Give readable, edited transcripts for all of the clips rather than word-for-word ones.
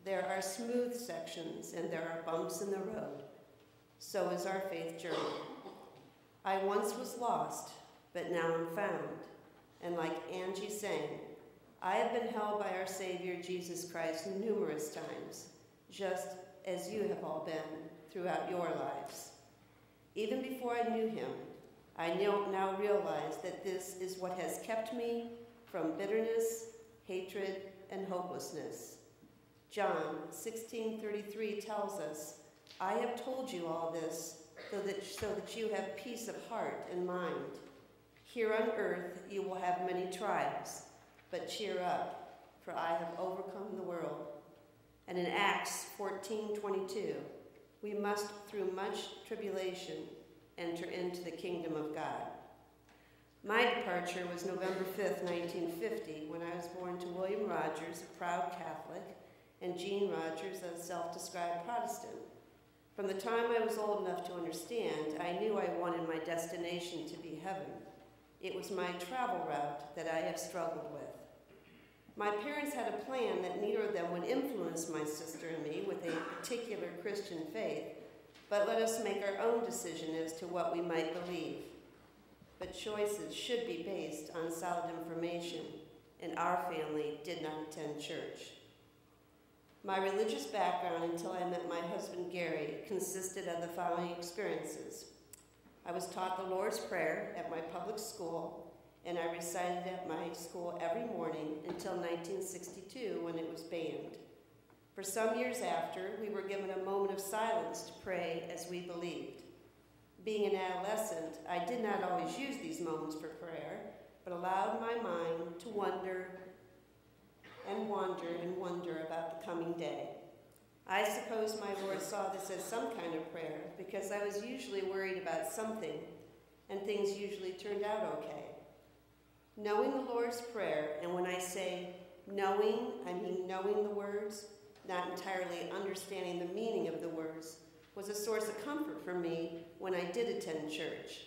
There are smooth sections and there are bumps in the road. So is our faith journey. I once was lost, but now I'm found. And like Angie sang, I have been held by our Savior Jesus Christ numerous times, just as you have all been throughout your lives. Even before I knew him, I now realize that this is what has kept me from bitterness, hatred, and hopelessness. John 16:33 tells us, I have told you all this so that you have peace of heart and mind. Here on earth you will have many trials, but cheer up, for I have overcome the world. And in Acts 14:22, we must, through much tribulation, enter into the kingdom of God. My departure was November 5th, 1950, when I was born to William Rogers, a proud Catholic, and Jean Rogers, a self-described Protestant. From the time I was old enough to understand, I knew I wanted my destination to be heaven. It was my travel route that I have struggled with. My parents had a plan that neither of them would influence my sister and me with a particular Christian faith, but let us make our own decision as to what we might believe. But choices should be based on solid information, and our family did not attend church. My religious background until I met my husband Gary consisted of the following experiences. I was taught the Lord's Prayer at my public school, and I recited at my school every morning until 1962 when it was banned. For some years after, we were given a moment of silence to pray as we believed. Being an adolescent, I did not always use these moments for prayer, but allowed my mind to wander about the coming day. I suppose my Lord saw this as some kind of prayer because I was usually worried about something, and things usually turned out okay. Knowing the Lord's Prayer, and when I say knowing, I mean knowing the words, not entirely understanding the meaning of the words, was a source of comfort for me when I did attend church.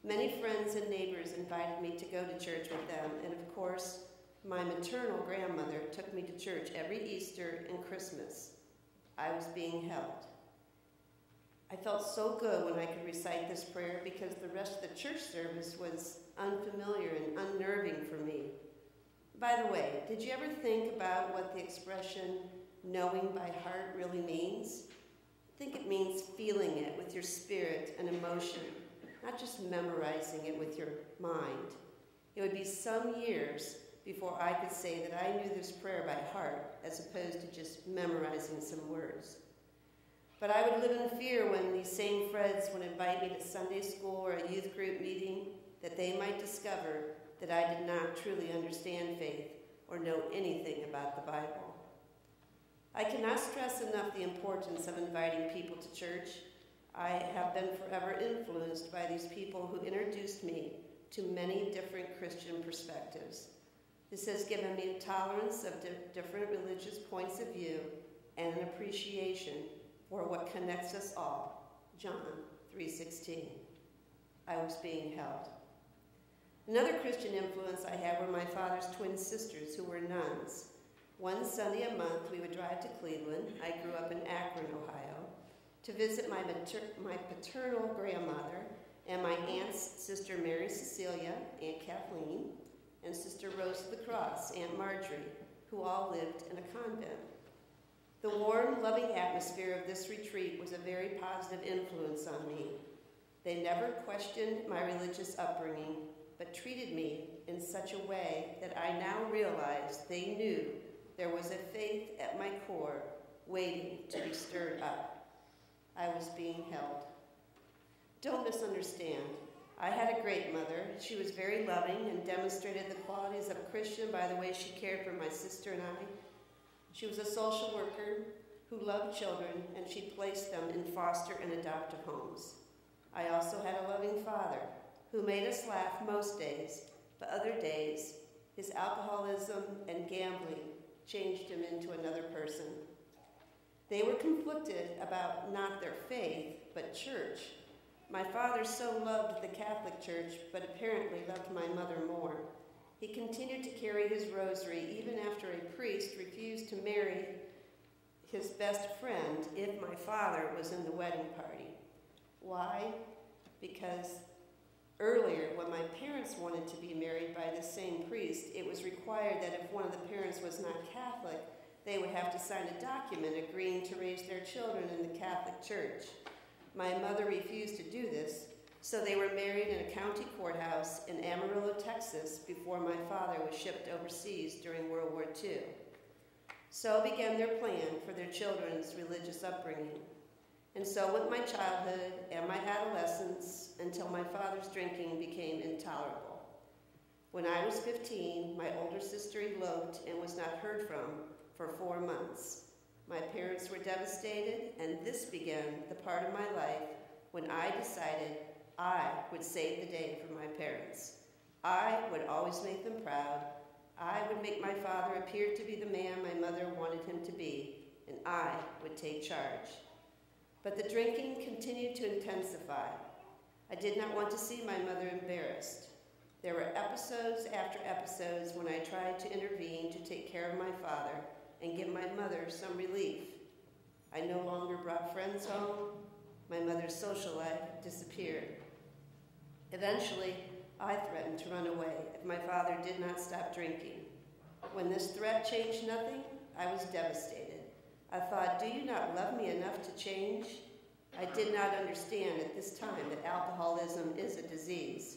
Many friends and neighbors invited me to go to church with them, and of course, my maternal grandmother took me to church every Easter and Christmas. I was being held. I felt so good when I could recite this prayer because the rest of the church service was unfamiliar and unnerving for me. By the way, did you ever think about what the expression knowing by heart really means? I think it means feeling it with your spirit and emotion, not just memorizing it with your mind. It would be some years before I could say that I knew this prayer by heart as opposed to just memorizing some words. But I would live in fear when these same friends would invite me to Sunday school or a youth group meeting that they might discover that I did not truly understand faith or know anything about the Bible. I cannot stress enough the importance of inviting people to church. I have been forever influenced by these people who introduced me to many different Christian perspectives. This has given me a tolerance of different religious points of view and an appreciation for what connects us all. John 3:16. I was being held. Another Christian influence I had were my father's twin sisters who were nuns. One Sunday a month, we would drive to Cleveland, I grew up in Akron, Ohio, to visit my paternal grandmother and my aunt's sister Mary Cecilia, Aunt Kathleen, and Sister Rose of the Cross, Aunt Marjorie, who all lived in a convent. The warm, loving atmosphere of this retreat was a very positive influence on me. They never questioned my religious upbringing, but treated me in such a way that I now realize they knew there was a faith at my core waiting to be stirred up. I was being held. Don't misunderstand. I had a great mother. She was very loving and demonstrated the qualities of a Christian by the way she cared for my sister and I. She was a social worker who loved children, and she placed them in foster and adoptive homes. I also had a loving father who made us laugh most days, but other days, his alcoholism and gambling changed him into another person. They were conflicted about not their faith, but church. My father so loved the Catholic Church, but apparently loved my mother more. He continued to carry his rosary even after a priest refused to marry his best friend if my father was in the wedding party. Why? Because earlier, when my parents wanted to be married by the same priest, it was required that if one of the parents was not Catholic, they would have to sign a document agreeing to raise their children in the Catholic Church. My mother refused to do this, so they were married in a county courthouse in Amarillo, Texas, before my father was shipped overseas during World War II. So began their plan for their children's religious upbringing. And so went my childhood and my adolescence until my father's drinking became intolerable. When I was 15, my older sister eloped and was not heard from for 4 months. My parents were devastated, and this began the part of my life when I decided I would save the day for my parents. I would always make them proud. I would make my father appear to be the man my mother wanted him to be, and I would take charge. But the drinking continued to intensify. I did not want to see my mother embarrassed. There were episodes after episodes when I tried to intervene to take care of my father and give my mother some relief. I no longer brought friends home. My mother's social life disappeared. Eventually, I threatened to run away if my father did not stop drinking. When this threat changed nothing, I was devastated. I thought, do you not love me enough to change? I did not understand at this time that alcoholism is a disease.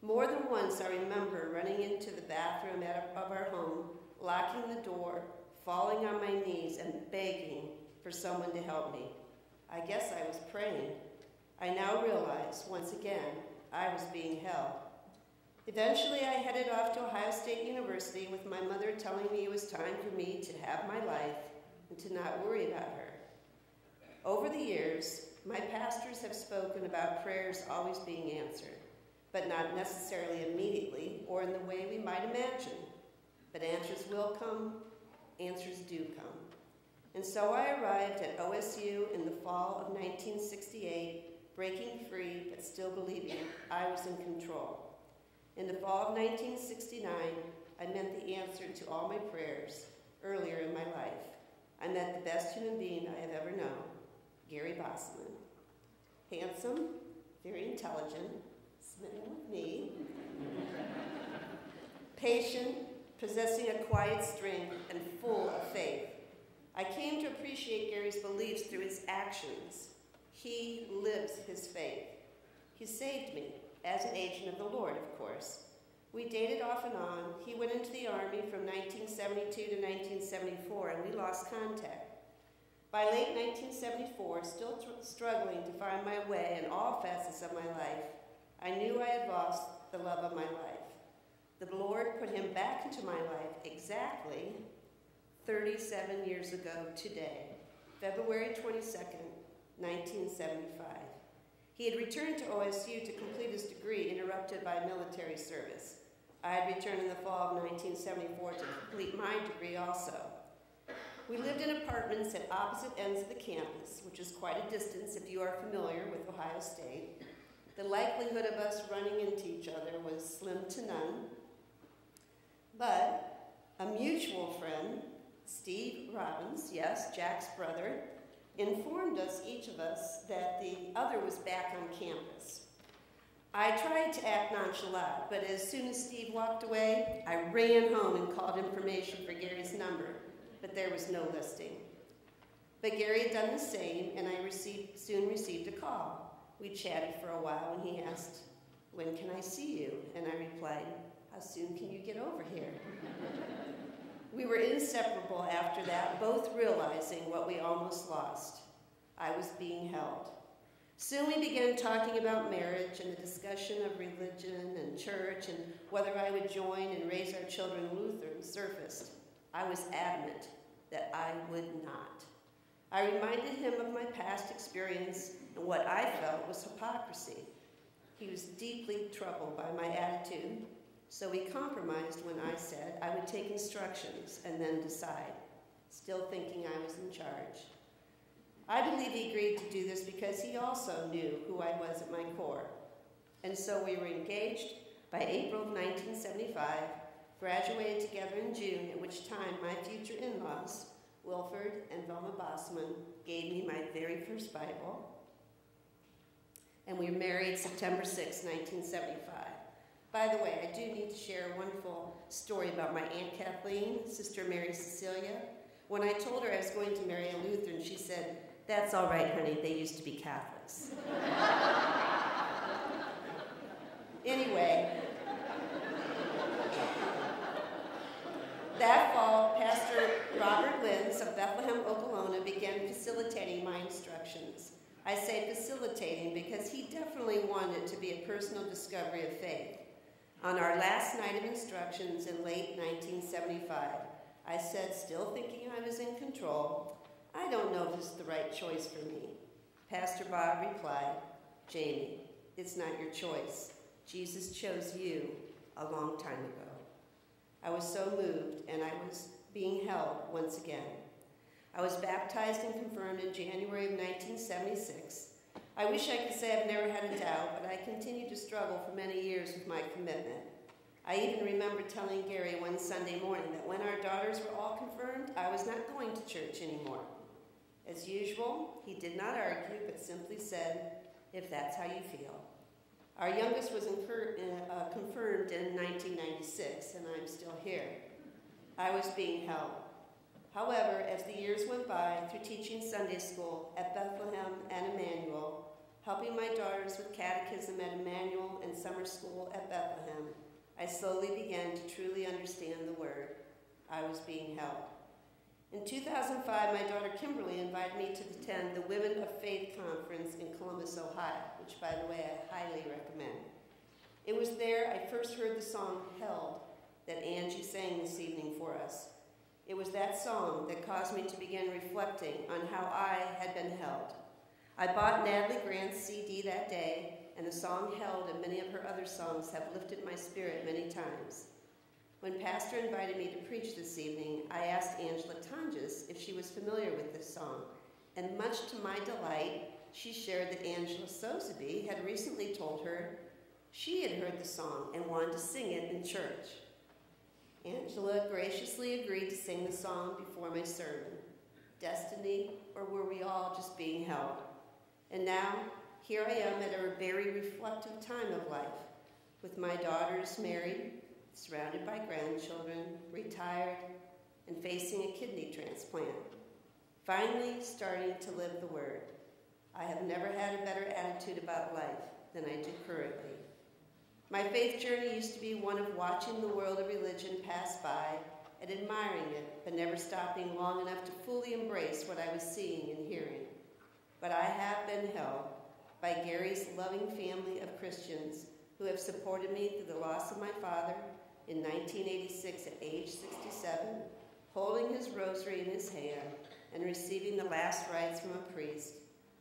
More than once, I remember running into the bathroom of our home, locking the door, falling on my knees, and begging for someone to help me. I guess I was praying. I now realize, once again, I was being held. Eventually, I headed off to Ohio State University with my mother telling me it was time for me to have my life and to not worry about her. Over the years, my pastors have spoken about prayers always being answered, but not necessarily immediately or in the way we might imagine. But answers will come, answers do come. And so I arrived at OSU in the fall of 1968, breaking free but still believing I was in control. In the fall of 1969, I met the answer to all my prayers earlier in my life. I met the best human being I have ever known, Gary Bosselman. Handsome, very intelligent, smitten with me, patient, possessing a quiet strength, and full of faith. I came to appreciate Gary's beliefs through his actions. He lives his faith. He saved me, as an agent of the Lord, of course. We dated off and on. He went into the Army from 1972 to 1974, and we lost contact. By late 1974, still struggling to find my way in all facets of my life, I knew I had lost the love of my life. The Lord put him back into my life exactly 37 years ago today, February 22nd, 1975. He had returned to OSU to complete his degree, interrupted by military service. I had returned in the fall of 1974 to complete my degree also. We lived in apartments at opposite ends of the campus, which is quite a distance if you are familiar with Ohio State. The likelihood of us running into each other was slim to none. But a mutual friend, Steve Robbins, yes, Jack's brother, informed us, each of us, that the other was back on campus. I tried to act nonchalant, but as soon as Steve walked away, I ran home and called information for Gary's number, but there was no listing. But Gary had done the same, and I soon received a call. We chatted for a while, and he asked, "When can I see you?" And I replied, "How soon can you get over here?" We were inseparable after that, both realizing what we almost lost. I was being held. Soon we began talking about marriage, and the discussion of religion and church and whether I would join and raise our children Lutheran surfaced. I was adamant that I would not. I reminded him of my past experience and what I felt was hypocrisy. He was deeply troubled by my attitude, so we compromised when I said I would take instructions and then decide, still thinking I was in charge. I believe he agreed to do this because he also knew who I was at my core. And so we were engaged by April of 1975, graduated together in June, at which time my future in-laws, Wilford and Thelma Bossman gave me my very first Bible, and we were married September 6, 1975. By the way, I do need to share a wonderful story about my Aunt Kathleen, Sister Mary Cecilia. When I told her I was going to marry a Lutheran, she said, "That's all right, honey, they used to be Catholics." Anyway, that fall, Pastor Robert Lins of Bethlehem, Oklahoma, began facilitating my instructions. I say facilitating because he definitely wanted it to be a personal discovery of faith. On our last night of instructions in late 1975, I said, still thinking I was in control, "I don't know if this is the right choice for me." Pastor Bob replied, "Jamie, it's not your choice. Jesus chose you a long time ago." I was so moved, and I was being held once again. I was baptized and confirmed in January of 1976. I wish I could say I've never had a doubt, but I continued to struggle for many years with my commitment. I even remember telling Gary one Sunday morning that when our daughters were all confirmed, I was not going to church anymore. As usual, he did not argue, but simply said, "If that's how you feel." Our youngest was confirmed in 1996, and I'm still here. I was being held. However, as the years went by, through teaching Sunday school at Bethlehem and Emanuel, helping my daughters with catechism at Emanuel and summer school at Bethlehem, I slowly began to truly understand the word. I was being held. In 2005, my daughter Kimberly invited me to attend the Women of Faith Conference in Columbus, Ohio, which, by the way, I highly recommend. It was there I first heard the song "Held" that Angie sang this evening for us. It was that song that caused me to begin reflecting on how I had been held. I bought Natalie Grant's CD that day, and the song "Held" and many of her other songs have lifted my spirit many times. When Pastor invited me to preach this evening, I asked Angela Tonjes if she was familiar with this song, and much to my delight, she shared that Angela Sotheby had recently told her she had heard the song and wanted to sing it in church. Angela graciously agreed to sing the song before my sermon. Destiny, or were we all just being held? And now, here I am at a very reflective time of life, with my daughters married, surrounded by grandchildren, retired, and facing a kidney transplant. Finally starting to live the word. I have never had a better attitude about life than I do currently. My faith journey used to be one of watching the world of religion pass by and admiring it, but never stopping long enough to fully embrace what I was seeing and hearing. But I have been held by Gary's loving family of Christians who have supported me through the loss of my father in 1986 at age 67, holding his rosary in his hand and receiving the last rites from a priest.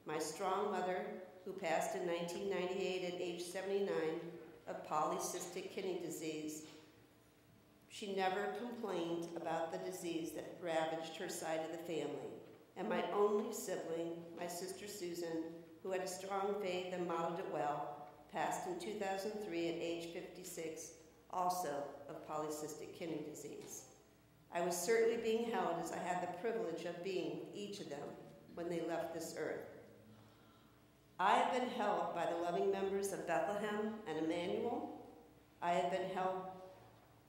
My strong mother, who passed in 1998 at age 79 of polycystic kidney disease. She never complained about the disease that ravaged her side of the family. And my only sibling, my sister Susan, who had a strong faith and modeled it well, passed in 2003 at age 56, also of polycystic kidney disease. I was certainly being held as I had the privilege of being with each of them when they left this earth. I have been held by the loving members of Bethlehem and Emanuel. I have been held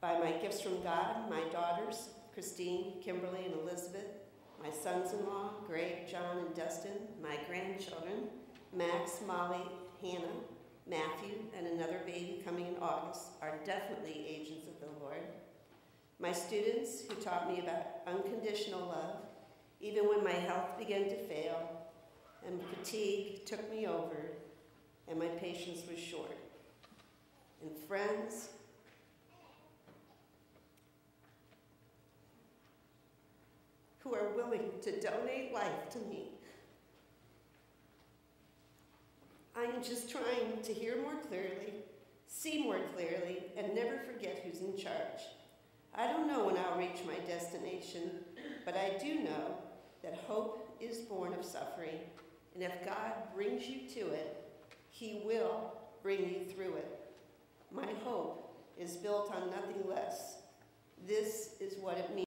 by my gifts from God, my daughters, Christine, Kimberly, and Elizabeth, my sons-in-law, Greg, John, and Dustin, my grandchildren, Max, Molly, Hannah, Matthew, and another baby coming in August are definitely agents of the Lord. My students who taught me about unconditional love, even when my health began to fail and fatigue took me over and my patience was short. And friends who are willing to donate life to me. I am just trying to hear more clearly, see more clearly, and never forget who's in charge. I don't know when I'll reach my destination, but I do know that hope is born of suffering, and if God brings you to it, He will bring you through it. My hope is built on nothing less. This is what it means.